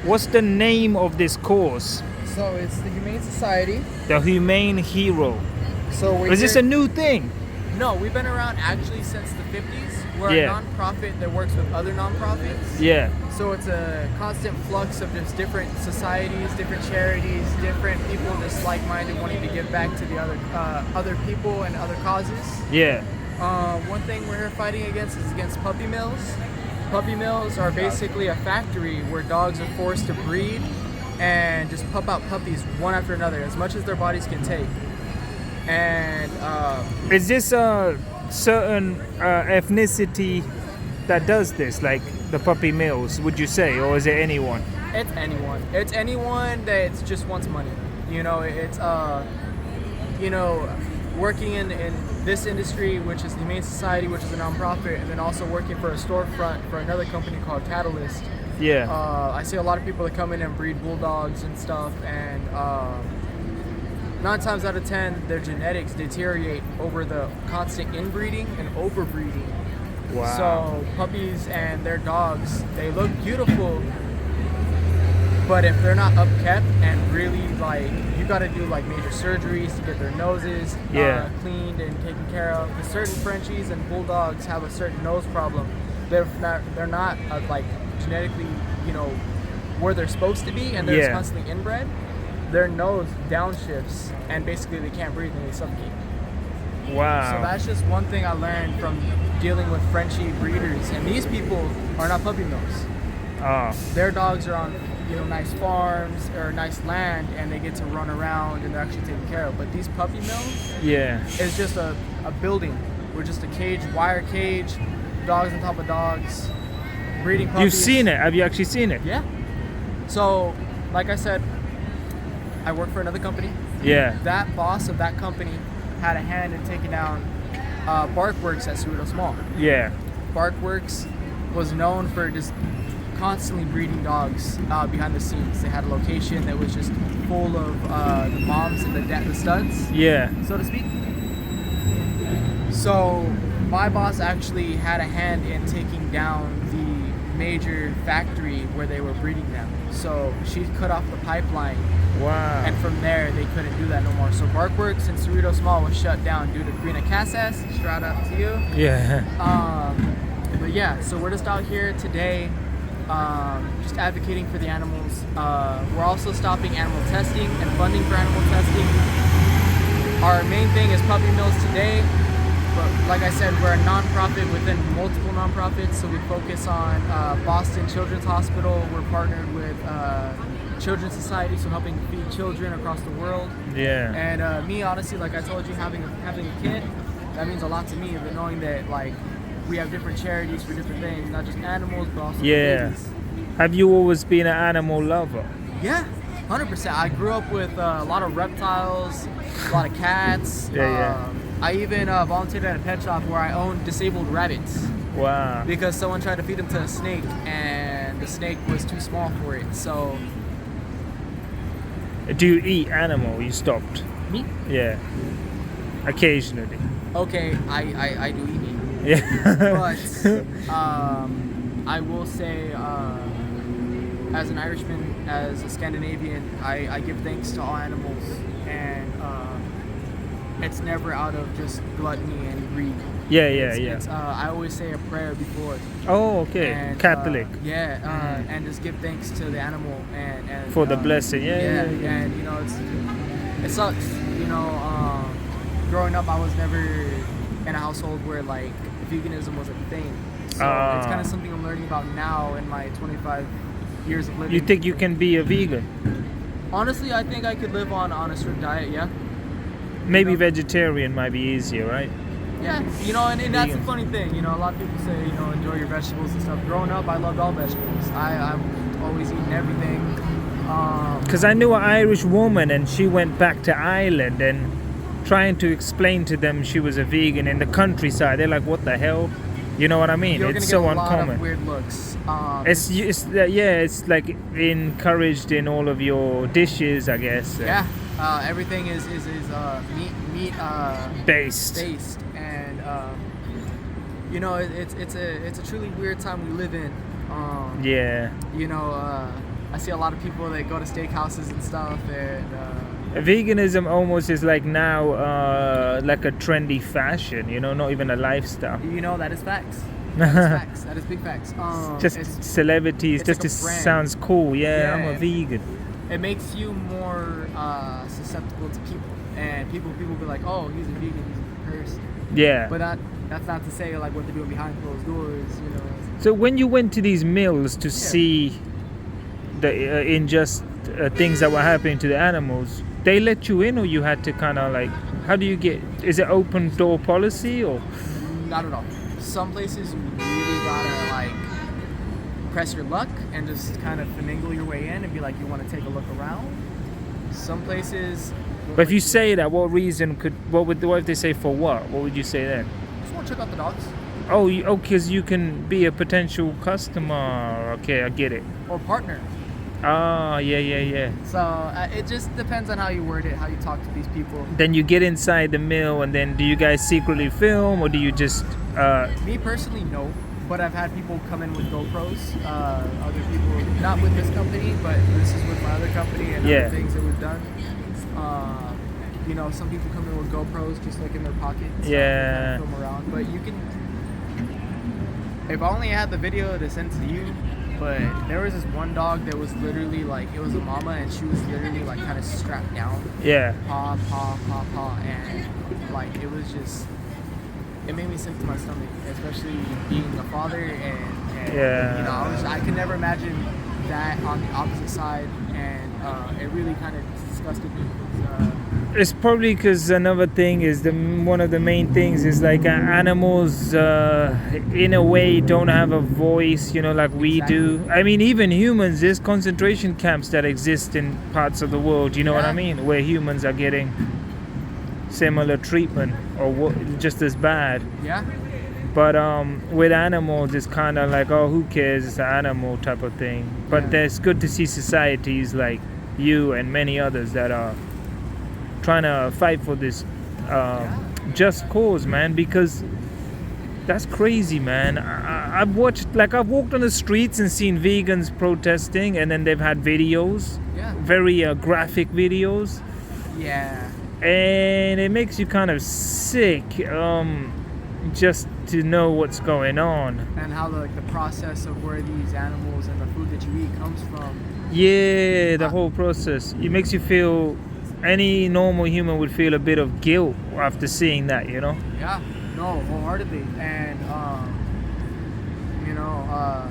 What's the name of this course? So it's the Humane Society. The Humane Hero. So we're Is this a new thing? No, we've been around actually since the 50s. We're Yeah. a non-profit that works with other non-profits. Yeah. So it's a constant flux of just different societies, different charities, different people just like-minded wanting to give back to the other people and other causes. Yeah. One thing we're here fighting against is against puppy mills. Puppy mills are basically a factory where dogs are forced to breed and just pup out puppies one after another, as much as their bodies can take. And Is this a certain ethnicity that does this, like the puppy mills, would you say, or is it anyone? it's anyone. It's anyone that just wants money. You know, it's working in this industry, which is the Humane Society, which is a nonprofit, and then also working for a storefront for another company called Catalyst. Yeah. I see a lot of people that come in and breed bulldogs and stuff, and 9 times out of 10, their genetics deteriorate over the constant inbreeding and overbreeding. Wow. So puppies and their dogs, they look beautiful, but if they're not upkept and really you got to do like major surgeries to get their noses cleaned and taken care of. The certain Frenchies and bulldogs have a certain nose problem. They're not like genetically, where they're supposed to be, and they're just constantly inbred. Their nose downshifts, and basically they can't breathe and they suffocate. Wow. So that's just one thing I learned from dealing with Frenchie breeders. And these people are not puppy mills. Oh. Their dogs are on, nice farms or nice land, and they get to run around and they're actually taken care of. But these puppy mills Yeah. is just a building. We're just a cage, wire cage, dogs on top of dogs, breeding puppies. You've seen it? Have you actually seen it? Yeah. So, like I said, I work for another company. Yeah. That boss of that company had a hand in taking down Barkworks at Cerritos Mall. Yeah. Barkworks was known for just constantly breeding dogs behind the scenes. They had a location that was just full of the moms and the studs, Yeah. so to speak. So my boss actually had a hand in taking down the major factory where they were breeding them. So she cut off the pipeline, Wow. and from there they couldn't do that no more. So Barkworks in Cerritos Mall was shut down due to Karina Casas. Shout out to you. Yeah. But yeah, so we're just out here today, just advocating for the animals. We're also stopping animal testing and funding for animal testing. Our main thing is puppy mills today, but like I said, we're a non-profit within multiple non-profits, so we focus on Boston Children's Hospital. We're partnered with Children's Society, so helping feed children across the world. Yeah. And me, honestly, like I told you, having a kid, that means a lot to me. But knowing that we have different charities for different things, not just animals, but also Yeah. babies. Have you always been an animal lover? Yeah, 100%. I grew up with a lot of reptiles, a lot of cats. Yeah. I even volunteered at a pet shop where I owned disabled rabbits Wow. because someone tried to feed them to a snake and the snake was too small for it. So, Do you eat animal? You stopped? meat? Yeah. Occasionally. Okay, I do eat meat. Yeah. But I will say, as an Irishman, as a Scandinavian, I give thanks to all animals, and it's never out of just gluttony and greed. Yeah. It's, I always say a prayer before. Oh, okay. And, Catholic. And just give thanks to the animal and For the blessing. Yeah. and it sucks. Growing up, I was never in a household where veganism was a thing. So it's kind of something I'm learning about now in my 25 years of living. You think you can be a vegan? Honestly, I think I could live on a strict diet. Yeah. Maybe vegetarian might be easier, right? Yeah, and that's the Vegan. funny thing. A lot of people say, enjoy your vegetables and stuff. Growing up, I loved all vegetables. I've always eaten everything. Because I knew an Irish woman and she went back to Ireland and trying to explain to them she was a vegan in the countryside. They're like, what the hell? You know what I mean? You're It's gonna so get a lot uncommon. of weird looks. It's like encouraged in all of your dishes, I guess. Yeah, everything is meat Based. and it's a truly weird time we live in. Yeah. I I see a lot of people that go to steakhouses and stuff, and Veganism almost is like now like a trendy fashion, you know, not even a lifestyle. you know, that is facts. That is facts. That is big facts. Just it's- celebrities, it's just like it a brand. sounds cool. Yeah, I'm a Yeah. vegan. it makes you more susceptible to people, and people be like, oh, he's a vegan, he's a person. Yeah. But that's not to say like what they're doing behind closed doors, you know. So when you went to these mills to see the unjust things that were happening to the animals, they let you in, or you had to kind of like, how do you get? Is it open door policy or? Not at all. Some places you really gotta like press your luck and just kind of finagle your way in and be like, you want to take a look around. Some places. But if you say that, what reason could? What if they say for what? What would you say then? just want to check out the dogs Oh, because you can be a potential customer. Okay, I get it. or partner. Ah, yeah. So it just depends on how you word it, how you talk to these people. Then you get inside the mill, and then do you guys secretly film, or do you just? Me personally, no. But I've had people come in with GoPros. Other people, not with this company, but this is with my other company and Yeah. other things that we've done. You know, some people come in with GoPros just like in their pocket. So Yeah. Film around, but you can. If I only had the video to send to you, but there was this one dog that was literally like, it was a mama and she was literally like kind of strapped down, Yeah. paw, and like it was just. It made me sick to my stomach, especially being a father, and Yeah. you know, I could never imagine that on the opposite side, and it really kind of disgusted me. It's probably because another thing is one of the main things is like animals in a way don't have a voice, you know, like we do. I mean, even humans, there's concentration camps that exist in parts of the world, you know what I Yeah. mean, where humans are getting similar treatment or just as bad. Yeah, But with animals, it's kind of like, oh, who cares? It's an animal type of thing. But Yeah. it's good to see societies like you and many others that are trying to fight for this just cause, man. Because that's crazy, man. I've walked on the streets and seen vegans protesting, and then they've had videos, yeah, very graphic videos. yeah. And it makes you kind of sick just to know what's going on. And how the process of where these animals and the food that you eat comes from. Yeah, the whole process. It makes you feel, any normal human would feel a bit of guilt after seeing that, you know? Yeah, no, wholeheartedly. And you know,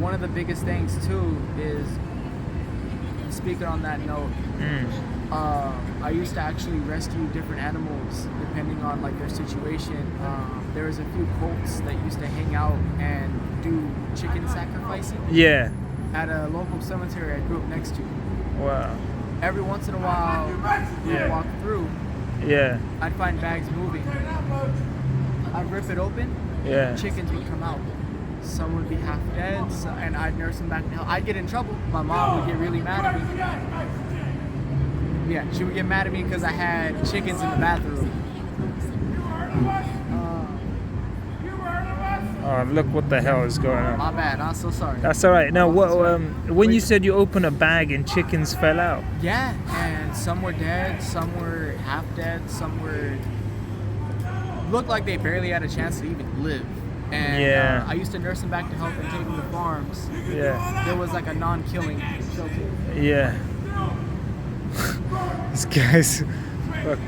one of the biggest things too is, speaking on that note, I used to actually rescue different animals depending on like their situation. There was a few colts that used to hang out and do chicken sacrificing Yeah. at a local cemetery I grew up next to. Wow. Every once in a while, we would walk through, Yeah. I'd find bags moving. I'd rip it open, Yeah. chickens would come out. Some would be half dead, and I'd nurse them back to health. I'd get in trouble. My mom would get really mad at me. Yeah, she would get mad at me because I had chickens in the bathroom. Oh, look what the hell is going on. My bad. I'm so sorry. That's all right. Now, That's right. when you said you opened a bag and chickens fell out. Yeah, and some were dead, some were half dead, some were looked like they barely had a chance to even live. And Yeah. I used to nurse them back to health and take them to farms. Yeah. There was like a non-killing shelter. Yeah. This guy's fuck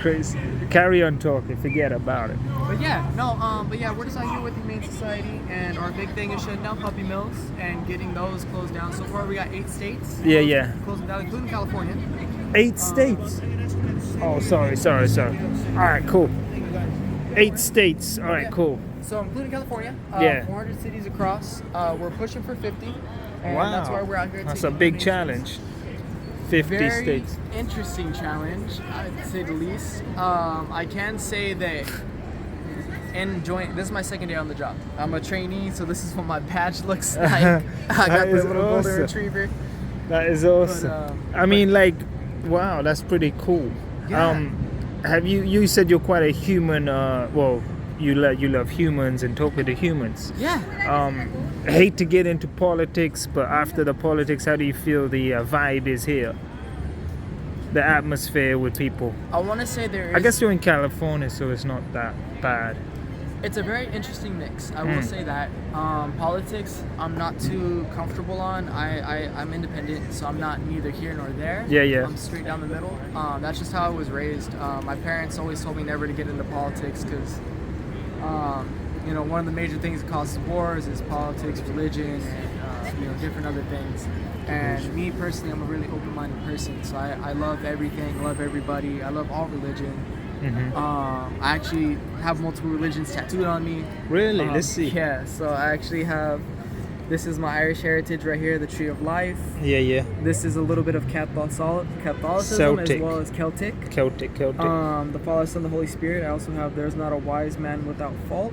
crazy. Carry on talking. Forget about it. But yeah, we're just out here with the Humane Society, and our big thing is shutting down puppy mills and getting those closed down. So far, we got 8 states. Yeah. Closing down, including California. 8 states. Oh, sorry. All right, cool. 8 states. All right, cool. So including California, Yeah. 400 cities across. We're pushing for 50, and Wow. that's why we're out here. That's a taking big donations. challenge. 50 Very states. interesting challenge, I'd say the least. I can say that this is my second day on the job. I'm a trainee, so this is what my badge looks like. I got That the is little golden awesome. retriever. That is awesome. I mean, like, wow, that's pretty cool. Yeah. Have you said you're quite a human, you love humans and talking to humans. Yeah. I hate to get into politics, but after the politics, how do you feel the vibe is here? The atmosphere with people. I want to say there is. I guess you're in California, so it's not that bad. It's a very interesting mix. I will say that. Politics, I'm not too comfortable on. I'm independent, so I'm not neither here nor there. Yeah. I'm straight down the middle. That's just how I was raised. My parents always told me never to get into politics because, one of the major things that causes wars is politics, religion, and different other things. And me personally, I'm a really open-minded person, so I love everything, love everybody. I love all religion. I actually have multiple religions tattooed on me. Really? Let's see. Yeah, so I actually have, this is my Irish heritage right here, the Tree of Life. Yeah. This is a little bit of Catholicism Celtic. as well as Celtic. Celtic. The Father, Son, the Holy Spirit. I also have There's Not a Wise Man Without Fault.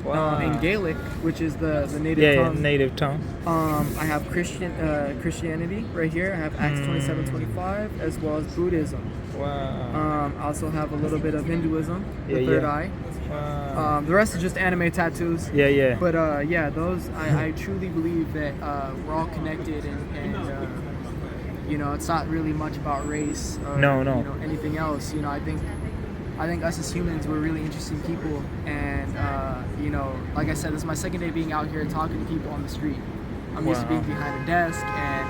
Wow. In Gaelic, which is the native tongue. Yeah, native tongue. I have Christianity right here. I have Acts 27:25, as well as Buddhism. Wow. I also have a little bit of Hinduism, the Yeah, third yeah. eye. Wow. The rest is just anime tattoos. Yeah. But those I truly believe that we're all connected, and it's not really much about race or No. anything else. I think us as humans, we're really interesting people, and like I said, this is my second day being out here talking to people on the street. I'm used to being behind a desk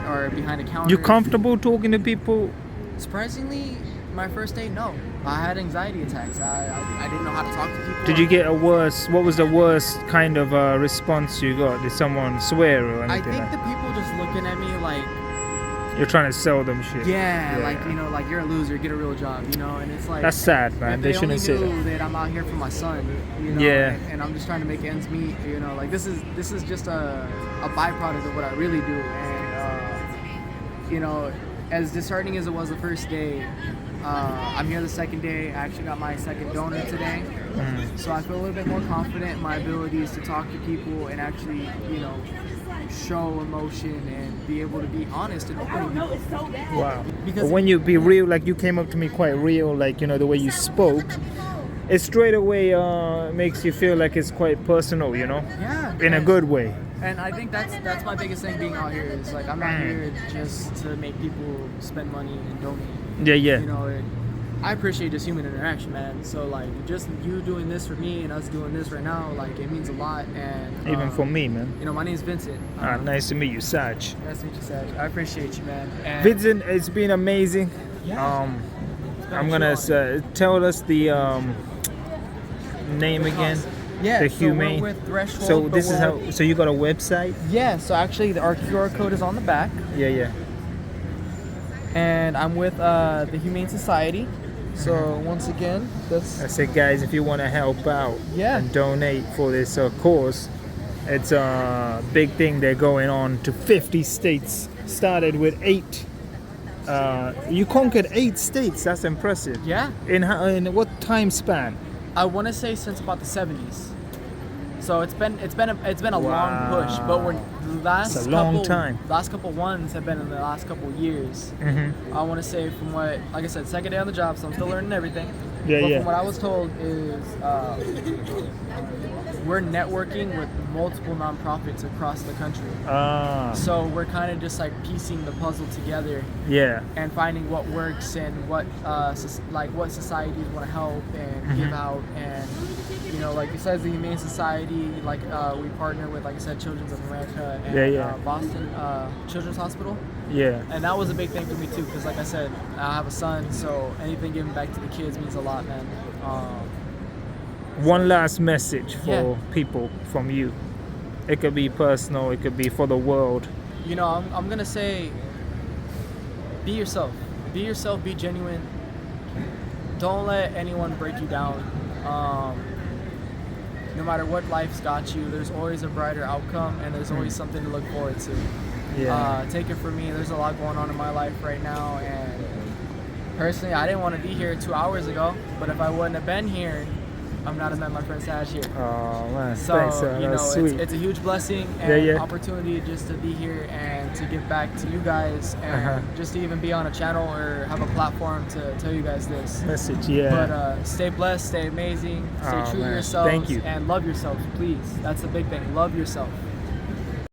or behind a counter. You comfortable talking to people? Surprisingly, my first day, no. I had anxiety attacks. I didn't know how to talk to people. Did you get what was the worst kind of response you got? Did someone swear or I anything? think the people just looking at me like, You're trying to sell them shit. like you're a loser, get a real job, and it's like That's sad, man. if They they only shouldn't say knew that. that I'm out here for my son, Yeah. and I'm just trying to make ends meet, like this is just a byproduct of what I really do, and as disheartening as it was the first day, I'm here the second day. I actually got my second donor today, so I feel a little bit more confident in my abilities to talk to people and actually, show emotion and be able to be honest and open with people. Wow. Because- But when you be real, like you came up to me quite real, like the way you spoke, it straight away makes you feel like it's quite personal, Yeah. in a good way. And I think that's my biggest thing being out here is like I'm not here just to make people spend money and donate. Yeah. I appreciate just human interaction, man. So like just you doing this for me and us doing this right now, like it means a lot. And Even for me, man. my name's Vincent. Nice to meet you, Saj. Nice to meet you, Saj. I appreciate you, man. And Vincent, it's been amazing. Yeah. I'm gonna tell us the name again. Yeah, The so Humane. we're with Threshold. So but this is we're- how. So you got a website? Yeah, so actually our QR code is on the back. Yeah. And I'm with the Humane Society. So once again, I said, guys, if you want to help out and donate for this cause, it's a big thing. They're going on to 50 states. Started with 8. You conquered 8 states. That's impressive. Yeah. In what time span? I want to say since about the 70s. So it's been a long push, but we're It's a long time. Last couple ones have been in the last couple years. Mm-hmm. I want to say from what, like I said, second day on the job, so I'm still learning everything. Yeah, but yeah. from what I was told is we're networking with multiple nonprofits across the country. So we're kind of just like piecing the puzzle together. Yeah. And finding what works and what what societies want to help and give out, and like besides the Humane Society, we partner with, like I said, Children's of America and Boston Children's Hospital. Yeah. And that was a big thing for me too, because like I said, I have a son, so anything giving back to the kids means a lot, man. One last message for people from you. It could be personal, it could be for the world. I'm gonna say, be yourself. Be yourself, be genuine. Don't let anyone break you down. No matter what life's got you, there's always a brighter outcome, and there's always something to look forward to. Yeah. Take it from me, there's a lot going on in my life right now, and personally, I didn't want to be here 2 hours ago, but if I wouldn't have been here, I'm not met my friend Saj here. Oh man, So, thanks. you That's know, sweet. it's a huge blessing and Yeah. opportunity just to be here and to give back to you guys and just to even be on a channel or have a platform to tell you guys this. Message, yeah. But stay blessed, stay amazing, stay Oh, true to man. yourselves, Thank you. and love yourselves, please. That's the big thing. Love yourself.